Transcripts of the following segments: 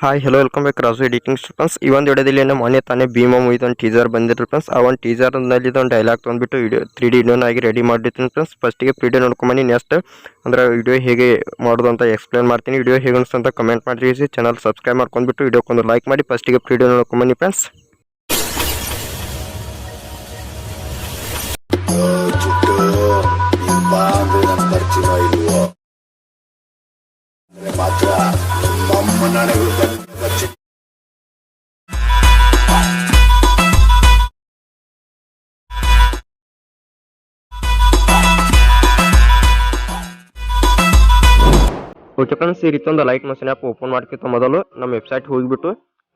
Hi hello welcome back Raju editing friends. ಈ ಒಂದು ವಿಡಿಯೋದಲ್ಲಿ ಮೊನ್ನೆ ತಾನೇ ಭೀಮಾ ಮೂವಿದು ಒಂದು ಟೀಸರ್ ಬಂದಿರಲಿ ಫ್ರೆಂಡ್ಸ್. ಆ ಒಂದು ಟೀಸರ್ನಲ್ಲಿ ಒಂದು ಡೈಲಾಗ್ ತೊಗೊಂಡ್ಬಿಟ್ಟು ವಿಡಿಯೋ 3D ವಿಡಿಯೋನಾಗಿ ರೆಡಿ ಮಾಡಿರ್ತೀನಿ ಫ್ರೆಂಡ್ಸ್. ಫಸ್ಟಿಗೆ ವಿಡಿಯೋ ನೋಡ್ಕೊಂಬನ್ನಿ. ನೆಕ್ಸ್ಟ್ ಅಂದರೆ ವಿಡಿಯೋ ಹೇಗೆ ಮಾಡೋದು ಅಂತ ಎಕ್ಸ್ಪ್ಲೇನ್ ಮಾಡ್ತೀನಿ. ವಿಡಿಯೋ ಹೇಗೆ ಅನಿಸ್ತು ಅಂತ ಕಮೆಂಟ್ ಮಾಡಿ. ಚಾನಲ್ ಸಬ್ಸ್ಕ್ರೈಬ್ ಮಾಡ್ಕೊಂಡ್ಬಿಟ್ಟು ವಿಡಿಯೋಕ್ಕೊಂದು ಲೈಕ್ ಮಾಡಿ. ಫಸ್ಟಿಗೆ ವಿಡಿಯೋ ನೋಡ್ಕೊಂಬನ್ನಿ ಫ್ರೆಂಡ್ಸ್. ಓಕೆ ಫ್ರೆಂಡ್ಸ್, ಈ ರೀತಿ ಒಂದು ಲೈಟ್ ಮಷೀನ್ ಆ್ಯಪ್ ಓಪನ್ ಮಾಡ್ಕಿಂತ ಮೊದಲು ನಮ್ಮ ವೆಬ್ಸೈಟ್ ಹೋಗಿಬಿಟ್ಟು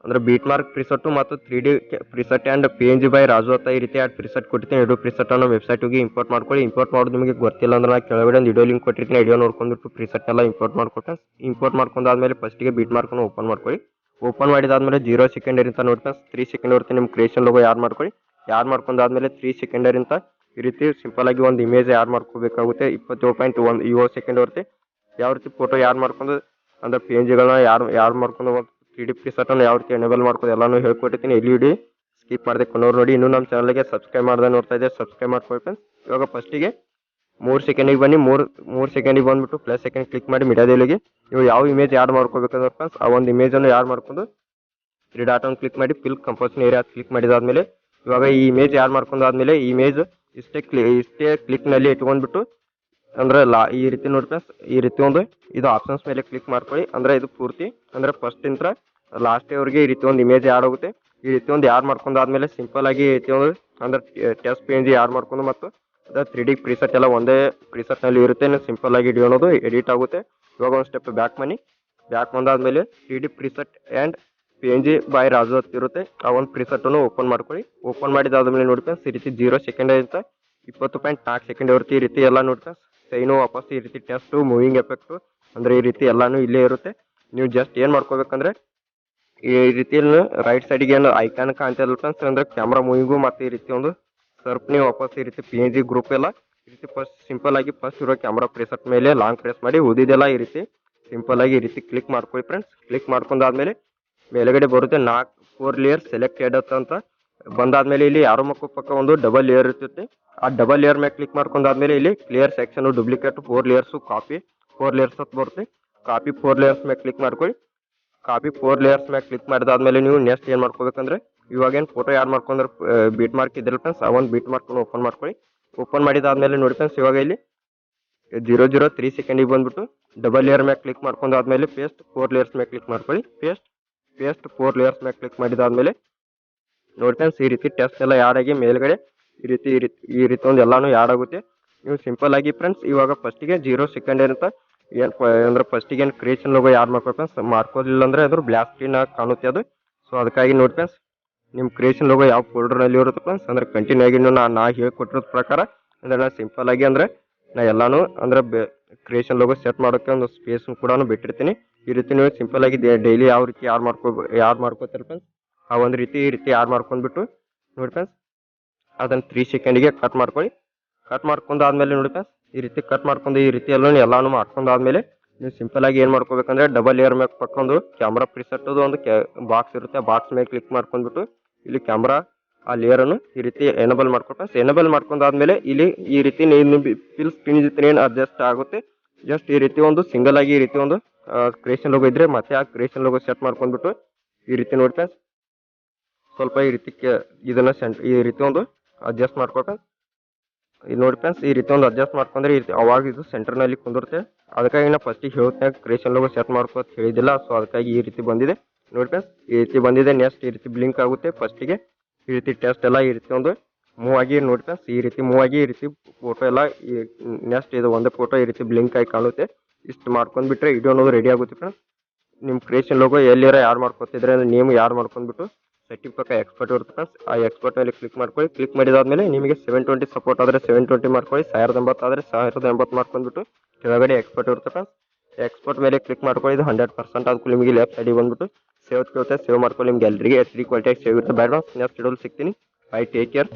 ಅಂದರೆ ಬೀಟ್ ಮಾರ್ಕ್ ಪ್ರಿಸೆಟ್ಟು ಮತ್ತು 3D preset and PNG by Raju ಅಂತ ಈ ರೀತಿ ಪ್ರಿಸೆಟ್ ಕೊಟ್ಟಿರ್ತೀನಿ. ಎರಡು ಪ್ರಿಸೆಟನ್ನು ವೆಬ್ಸೈಟ್ ಹೋಗಿ ಇಂಪೋರ್ಟ್ ಮಾಡ್ಕೊಳ್ಳಿ. ಇಂಪೋರ್ಟ್ ಮಾಡೋದು ನಿಮಗೆ ಗೊತ್ತಿಲ್ಲ ಅಂದ್ರೆ ನಾನು ಕೆಳಗಡೆ ಒಂದು ವಿಡಿಯೋ ಲಿಂಕ್ ಕೊಟ್ಟಿರ್ತೀನಿ. ವಿಡಿಯೋ ನೋಡ್ಕೊಂಡ್ಬಿಟ್ಟು ಪ್ರಿಸೆಟ್ ಎಲ್ಲ ಇಂಪೋರ್ಟ್ ಮಾಡ್ಕೊಟ್ಟೆ. ಇಂಪೋರ್ಟ್ ಮಾಡ್ಕೊಂಡಾದ್ಮೇಲೆ ಫಸ್ಟಿಗೆ ಬೀಟ್ ಮಾರ್ಕನ್ನು ಓಪನ್ ಮಾಡ್ಕೊಳ್ಳಿ. ಓಪನ್ ಮಾಡಿದಾದ್ಮೇಲೆ 0 ಸೆಕೆಂಡರಿಂದ ನೋಡ್ತಾ 3 ಸೆಕೆಂಡ್ ಇರುತ್ತೆ. ನಿಮ್ಮ ಕ್ರಿಯೇಷನ್ ಲೋಗೋ ಯಾರು ಮಾಡ್ಕೊಳ್ಳಿ. ಯಾರು ಮಾಡ್ಕೊಂಡಾದ್ಮೇಲೆ 3 ಸೆಕೆಂಡರಿಂದ ಈ ರೀತಿ ಸಿಂಪಲ್ ಆಗಿ ಒಂದು ಇಮೇಜ್ ಯಾರು ಮಾಡ್ಕೋಬೇಕಾಗುತ್ತೆ. 27.17 ಸೆಕೆಂಡ್ ಇರುತ್ತೆ. ಯಾವ ರೀತಿ ಫೋಟೋ ಯಾರು ಮಾಡ್ಕೊಂಡು ಅಂದರೆ PNGಗಳನ್ನ ಯಾರು ಮಾಡ್ಕೊಂಡು 3D ಪ್ರಿಸೆಟನ್ನು ಯಾವ ರೀತಿ ಎನೇಬಲ್ ಮಾಡ್ಕೊಂಡು ಎಲ್ಲಾನು ಹೇಳ್ಕೊಟ್ಟಿರ್ತೀನಿ. ಇಲ್ಲಿ ಸ್ಕಿಪ್ ಮಾಡದೆ ಕೊನೋರು ನೋಡಿ. ಇನ್ನೂ ನಮ್ಮ ಚಾನಲ್ಗೆ ಸಬ್ಸ್ಕ್ರೈಬ್ ಮಾಡ್ದೆ ನೋಡ್ತಾ ಇದ್ದೆ, ಸಬ್ಸ್ಕ್ರೈಬ್ ಮಾಡ್ಕೊಳ್ಳಿ ಫ್ರೆಂಡ್ಸ್. ಇವಾಗ ಫಸ್ಟಿಗೆ 3 ಸೆಕೆಂಡಿಗೆ ಬನ್ನಿ. 3 ಸೆಕೆಂಡಿಗೆ ಬಂದುಬಿಟ್ಟು ಪ್ಲಸ್ ಸೆಕೆಂಡ್ ಕ್ಲಿಕ್ ಮಾಡಿ ಮೀಡಿಯಾದಲ್ಲಿಗೆ ನೀವು ಯಾವ ಇಮೇಜ್ ಯಾರು ಮಾಡ್ಕೋಬೇಕಂದ್ರೆ ಫ್ರೆಂಡ್ಸ್ ಆ ಒಂದು ಇಮೇಜನ್ನು ಯಾರು ಮಾಡ್ಕೊಂಡು 3 ಡಾಟನ್ನು ಕ್ಲಿಕ್ ಮಾಡಿ ಫಿಲ್ ಕಂಪೋಸಿಷನ್ ಏರಿಯಾ ಕ್ಲಿಕ್ ಮಾಡಿದಾದ್ಮೇಲೆ ಇವಾಗ ಈ ಇಮೇಜ್ ಯಾರು ಮಾಡ್ಕೊಂಡಾದ್ಮೇಲೆ ಈ ಇಮೇಜ್ ಇಷ್ಟೇ ಕ್ಲಿಕ್ನಲ್ಲಿ ಇಟ್ಕೊಂಡ್ಬಿಟ್ಟು ಅಂದ್ರೆ ಈ ರೀತಿ ನೋಡಿ ಫ್ರೆಂಡ್ಸ್, ಈ ರೀತಿ ಒಂದು ಇದು ಆಪ್ಷನ್ಸ್ ಮೇಲೆ ಕ್ಲಿಕ್ ಮಾಡ್ಕೊಳ್ಳಿ. ಅಂದ್ರೆ ಇದು ಪೂರ್ತಿ ಅಂದ್ರೆ ಫಸ್ಟ್ ಇಂತ್ರ ಲಾಸ್ಟ್ ಅವ್ರಿಗೆ ಈ ರೀತಿ ಒಂದು ಇಮೇಜ್ ಯಾಡ್ ಹೋಗುತ್ತೆ. ಈ ರೀತಿ ಒಂದು ಯಾರು ಮಾಡ್ಕೊಂಡಾದ್ಮೇಲೆ ಸಿಂಪಲ್ ಆಗಿ ಈ ರೀತಿ ಒಂದು ಅಂದ್ರೆ ಟೆಸ್ಟ್ PNG ಯಾರು ಮಾಡ್ಕೊಂಡು ಮತ್ತು 3D ಪ್ರಿಸೆಟ್ ಎಲ್ಲ ಒಂದೇ ಪ್ರಿಸೆಟ್ ನಲ್ಲಿ ಇರುತ್ತೆ. ಸಿಂಪಲ್ ಆಗಿ ಹಿಡಿಯೋದು ಎಡಿಟ್ ಆಗುತ್ತೆ. ಇವಾಗ ಒಂದು ಸ್ಟೆಪ್ ಬ್ಯಾಕ್ ಬಂದಾದ್ಮೇಲೆ 3D preset and PNG by Raju ಅಂತ ಇರುತ್ತೆ. ಆ ಒಂದು ಪ್ರಿಸೆಟನ್ನು ಓಪನ್ ಮಾಡ್ಕೊಳ್ಳಿ. ಓಪನ್ ಮಾಡಿದಾದ್ಮೇಲೆ ನೋಡಿ ಫ್ರೆಂಡ್ಸ್, ಈ ರೀತಿ 0 ಸೆಕೆಂಡ್ ಅಂತ 20.4 ಸೆಕೆಂಡ್ ಇರುತ್ತೆ. ಈ ರೀತಿ ಎಲ್ಲ ನೋಡಿ ಫ್ರೆಂಡ್ಸ್, ಸೈನು ವಾಪಸ್ ಈ ರೀತಿ ಟೆಸ್ಟು ಮೂವಿಂಗ್ ಎಫೆಕ್ಟು ಅಂದರೆ ಈ ರೀತಿ ಎಲ್ಲಾನು ಇಲ್ಲೇ ಇರುತ್ತೆ. ನೀವು ಜಸ್ಟ್ ಏನು ಮಾಡ್ಕೋಬೇಕಂದ್ರೆ ಈ ರೀತಿಯಲ್ಲಿ ರೈಟ್ ಸೈಡಿಗೆ ಏನು ಐಕಾನ್ ಕಾಣ್ತಿಲ್ಲ ಫ್ರೆಂಡ್ಸ್ ಅಂದರೆ ಕ್ಯಾಮ್ರಾ ಮೂವಿಂಗು ಮತ್ತು ಈ ರೀತಿ ಒಂದು ಸರ್ಪ್ ನೀವು ವಾಪಸ್ ಈ ರೀತಿ PNG ಗ್ರೂಪ್ ಎಲ್ಲ ಈ ರೀತಿ ಫಸ್ಟ್ ಸಿಂಪಲ್ ಆಗಿ ಫಸ್ಟ್ ಇರೋ ಕ್ಯಾಮ್ರಾ ಪ್ರೆಸೆಟ್ ಮೇಲೆ ಲಾಂಗ್ ಪ್ರೆಸ್ ಮಾಡಿ ಉಳಿದಿದೆಲ್ಲ ಈ ರೀತಿ ಸಿಂಪಲ್ ಆಗಿ ಈ ರೀತಿ ಕ್ಲಿಕ್ ಮಾಡ್ಕೊಳ್ಳಿ ಫ್ರೆಂಡ್ಸ್. ಕ್ಲಿಕ್ ಮಾಡ್ಕೊಂಡಾದ್ಮೇಲೆ ಮೇಲ್ಗಡೆ ಬರುತ್ತೆ 4 ಲೇಯರ್ ಸೆಲೆಕ್ಟೆಡ್ ಅಂತ ಬಂದಾದ್ಮೇಲೆ ಇಲ್ಲಿ ಯಾರೋ ಪಕ್ಕ ಒಂದು ಡಬಲ್ ಲೇಯರ್ ಇರ್ತೈತಿ. ಆ ಡಬಲ್ ಲೇಯರ್ ಮೇಲೆ ಕ್ಲಿಕ್ ಮಾಡ್ಕೊಂಡಾದ್ಮೇಲೆ ಇಲ್ಲಿ clear section duplicate 4 layers copy 4 layers ಅಂತ ಬರುತ್ತೆ. ಕಾಪಿ 4 ಲೇಯರ್ಸ್ ಮೇಲೆ ಕ್ಲಿಕ್ ಮಾಡ್ಕೊಳ್ಳಿ. ಕಾಪಿ 4 ಲೇಯರ್ಸ್ ಮೇಲೆ ಕ್ಲಿಕ್ ಮಾಡಿದಾದ್ಮೇಲೆ ನೀವು ನೆಕ್ಸ್ಟ್ ಏನು ಮಾಡ್ಕೋಬೇಕಂದ್ರೆ ಇವಾಗ ಏನು ಫೋಟೋ ಯಾರು ಮಾಡ್ಕೊಂಡ್ರೆ ಬೀಟ್ ಮಾರ್ಕ್ ಇದ್ದಿಲ್ಲ ಫ್ರೆಂಡ್ಸ್ ಆ ಒಂದು ಬೀಟ್ ಮಾರ್ಕನ್ನು ಓಪನ್ ಮಾಡ್ಕೊಳ್ಳಿ. ಓಪನ್ ಮಾಡಿದಾದ್ಮೇಲೆ ನೋಡಿ ಫ್ರೆಂಡ್ಸ್, ಇವಾಗ ಇಲ್ಲಿ 0.03 ಸೆಕೆಂಡಿಗೆ ಬಂದ್ಬಿಟ್ಟು ಡಬಲ್ ಲೇಯರ್ ಮೇಲೆ ಕ್ಲಿಕ್ ಮಾಡ್ಕೊಂಡಾದ್ಮೇಲೆ ಪೇಸ್ಟ್ 4 ಲೇಯರ್ಸ್ ಮೇಲೆ ಕ್ಲಿಕ್ ಮಾಡ್ಕೊಳ್ಳಿ. ಪೇಸ್ಟ್ 4 ಲೇಯರ್ಸ್ ಮೇಲೆ ಕ್ಲಿಕ್ ಮಾಡಿದಾದ್ಮೇಲೆ ನೋಡಿ ಫ್ರೆಂಡ್ಸ್, ಈ ರೀತಿ ಟೆಸ್ಟ್ ಎಲ್ಲ ಯಾರಾಗಿ ಮೇಲ್ಗಡೆ ಈ ರೀತಿ ಒಂದು ಎಲ್ಲಾನು ಯಾಡ್ ಆಗುತ್ತೆ. ನೀವು ಸಿಂಪಲ್ ಆಗಿ ಫ್ರೆಂಡ್ಸ್ ಇವಾಗ ಫಸ್ಟಿಗೆ 0 ಸೆಕೆಂಡ್ ಅಂತ ಏನು ಅಂದ್ರೆ ಫಸ್ಟಿಗೆ ಏನು ಕ್ರಿಯೇಷನ್ ಲೋಗೋ ಯಾರು ಮಾಡ್ಕೋ ಫ್ರೆಂಡ್ಸ್ ಮಾಡ್ಕೋದಿಲ್ಲ ಅಂದರೆ ಅದ್ರ ಬ್ಲ್ಯಾಕ್ ಸ್ಕ್ರೀನ್ ಕಾಣುತ್ತೆ ಅದು. ಸೊ ಅದಕ್ಕಾಗಿ ನೋಡಿ ಫ್ರೆಂಡ್ಸ್, ನಿಮ್ಮ ಕ್ರಿಯೇಷನ್ ಲೋಗೋ ಯಾವ ಫೋಲ್ಡರ್ನಲ್ಲಿ ಇರುತ್ತೆ ಫ್ರೆಂಡ್ಸ್ ಅಂದ್ರೆ ಕಂಟಿನ್ಯೂ ಆಗಿ ನಾ ಹೇಳ್ಕೊಟ್ಟಿರೋದ ಪ್ರಕಾರ ಅಂದರೆ ನಾನು ಸಿಂಪಲ್ ಆಗಿ ಅಂದರೆ ನಾ ಎಲ್ಲಾನು ಅಂದರೆ ಕ್ರಿಯೇಷನ್ ಲೋಗೋ ಸೆಟ್ ಮಾಡೋಕ್ಕೆ ಒಂದು ಸ್ಪೇಸ್ ಕೂಡ ಬಿಟ್ಟಿರ್ತೀನಿ. ಈ ರೀತಿ ನೀವು ಸಿಂಪಲ್ ಆಗಿ ಡೈಲಿ ಯಾವ ರೀತಿ ಯಾರು ಮಾಡ್ಕೋತಾರೆ ಫ್ರೆಂಡ್ಸ್ ಆ ಒಂದು ರೀತಿ ಈ ರೀತಿ ಯಾರು ಮಾಡ್ಕೊಂಡ್ಬಿಟ್ಟು ನೋಡಿ ಫ್ರೆಂಡ್ಸ್ ಅದನ್ನು 3 ಸೆಕೆಂಡಿಗೆ ಕಟ್ ಮಾಡ್ಕೊಳ್ಳಿ. ಕಟ್ ಮಾಡ್ಕೊಂಡಾದ್ಮೇಲೆ ನೋಡಿ ಫ್ರೆಂಡ್ಸ್, ಈ ರೀತಿ ಕಟ್ ಮಾಡ್ಕೊಂಡು ಈ ರೀತಿ ಎಲ್ಲಾನು ಮಾಡ್ಕೊಂಡಾದ್ಮೇಲೆ ನೀವು ಸಿಂಪಲ್ ಆಗಿ ಏನು ಮಾಡ್ಕೋಬೇಕಂದ್ರೆ ಡಬಲ್ ಲೇಯರ್ ಮೇಲೆ ಪಕ್ಕೊಂದು ಕ್ಯಾಮ್ರಾ ಪ್ರಿಸೆಟ್ಟದು ಒಂದು ಬಾಕ್ಸ್ ಇರುತ್ತೆ. ಆ ಬಾಕ್ಸ್ ಮೇಲೆ ಕ್ಲಿಕ್ ಮಾಡ್ಕೊಂಡ್ಬಿಟ್ಟು ಇಲ್ಲಿ ಕ್ಯಾಮ್ರಾ ಆ ಲೇಯರನ್ನು ಈ ರೀತಿ ಎನೇಬಲ್ ಮಾಡ್ಕೊಟ್ಟು ಎನೇಬಲ್ ಮಾಡ್ಕೊಂಡಾದ್ಮೇಲೆ ಇಲ್ಲಿ ಈ ರೀತಿ ನೀವು ಫಿಲ್ ಸ್ಕ್ರೀನ್ ಜೊತೆ ಏನು ಅಡ್ಜಸ್ಟ್ ಆಗುತ್ತೆ. ಜಸ್ಟ್ ಈ ರೀತಿ ಒಂದು ಸಿಂಗಲ್ ಆಗಿ ಈ ರೀತಿ ಒಂದು ಕ್ರಿಯೇಷನ್ ಲೋಗೋ ಇದ್ರೆ ಮತ್ತೆ ಆ ಕ್ರಿಯೇಷನ್ ಲೋಗೋ ಸೆಟ್ ಮಾಡ್ಕೊಂಡ್ಬಿಟ್ಟು ಈ ರೀತಿ ನೋಡಿ ಫ್ರೆಂಡ್ಸ್ ಸ್ವಲ್ಪ ಈ ರೀತಿ ಇದನ್ನ ಈ ರೀತಿ ಒಂದು ಅಡ್ಜಸ್ಟ್ ಮಾಡ್ಕೊಟ್ಟು ನೋಡಿ ಫ್ರೆಂಡ್ಸ್, ಈ ರೀತಿ ಒಂದು ಅಡ್ಜಸ್ಟ್ ಮಾಡ್ಕೊಂಡ್ರೆ ಈ ರೀತಿ ಅವಾಗ ಇದು ಸೆಂಟರ್ನಲ್ಲಿ ಕುಂದಿರುತ್ತೆ. ಅದಕ್ಕಾಗಿ ನಾ ಫಸ್ಟಿಗೆ ಹೇಳ್ತಾಗ ಕ್ರಿಯೇಷನ್ ಲೋಗೋ ಸೆಟ್ ಮಾಡ್ಕೋತ ಹೇಳಿದಿಲ್ಲ. ಸೊ ಅದಕ್ಕಾಗಿ ಈ ರೀತಿ ಬಂದಿದೆ ನೋಡಿ ಫ್ರೆಂಡ್ಸ್, ಈ ರೀತಿ ಬಂದಿದೆ. ನೆಕ್ಸ್ಟ್ ಈ ರೀತಿ ಬ್ಲಿಂಕ್ ಆಗುತ್ತೆ. ಫಸ್ಟಿಗೆ ಈ ರೀತಿ ಟೆಸ್ಟ್ ಎಲ್ಲ ಈ ರೀತಿ ಒಂದು ಮೂವ್ ಆಗಿ ನೋಡಿ ಫ್ರೆಂಡ್ಸ್, ಈ ರೀತಿ ಮೂವ್ ಆಗಿ ಈ ರೀತಿ ಫೋಟೋ ಎಲ್ಲ ನೆಕ್ಸ್ಟ್ ಇದು ಒಂದೇ ಫೋಟೋ ಈ ರೀತಿ ಬ್ಲಿಂಕ್ ಆಗಿ ಕಾಣುತ್ತೆ. ಇಷ್ಟು ಮಾಡ್ಕೊಂಡ್ಬಿಟ್ರೆ ವಿಡಿಯೋ ಅನ್ನೋದು ರೆಡಿ ಆಗುತ್ತೆ ಫ್ರೆಂಡ್ಸ್. ನಿಮ್ಮ ಕ್ರಿಯೇಷನ್ ಲೋಗೋ ಎಲ್ಲಿರ ಯಾರು ಮಾಡ್ಕೊತಿದ್ರೆ ಅಂದ್ರೆ ನೇಮ್ ಯಾರು ಮಾಡ್ಕೊಂಡ್ಬಿಟ್ಟು ಸೆಟ್ಟಿಂಗ್ ಪಕ್ಕ ಎಕ್ಸ್ಪರ್ಟ್ ಇರುತ್ತೆ ಫ್ರೆಂಡ್ಸ್. ಆ ಎಕ್ಸ್ಪರ್ಟ್ ಮೇಲೆ ಕ್ಲಿಕ್ ಮಾಡ್ಕೊಳ್ಳಿ. ಕ್ಲಿಕ್ ಮಾಡಿದಾದ್ಮೇಲೆ ನಿಮಗೆ 720 ಸಪೋರ್ಟ್ ಆದರೆ 720 ಮಾಡ್ಕೊಳ್ಳಿ, 1080 ಆದರೆ 1080 ಮಾಡ್ಕೊಂಡ್ಬಿಟ್ಟು ಕೆಳಗಡೆ ಎಕ್ಸ್ಪರ್ಟ್ ಇರುತ್ತೆ ಫ್ರೆಂಡ್ಸ್. ಎಕ್ಸ್ಪೋರ್ಟ್ ಮೇಲೆ ಕ್ಲಿಕ್ ಮಾಡ್ಕೊಳ್ಳಿ. ಇದು 100% ಅದಕ್ಕೂ ನಿಮಗೆ ಲೆಫ್ಟ್ ಸೈಡಿಗೆ ಬಂದ್ಬಿಟ್ಟು ಸೇವ್ ಕೇಳುತ್ತೆ. ಸೇವ್ ಮಾಡ್ಕೊಳ್ಳಿ. ನಿಮ್ಮ ಗ್ಯಾಲರಿಗೆ HD ಕ್ವಾಲಿಟಿಯಾಗಿ ಸೇವ್ ಇರುತ್ತೆ. ಬೇಡ ನೆಕ್ಸ್ಟ್ ವಿಡಿಯೋಲಿ ಸಿಗ್ತೀನಿ. By, take care.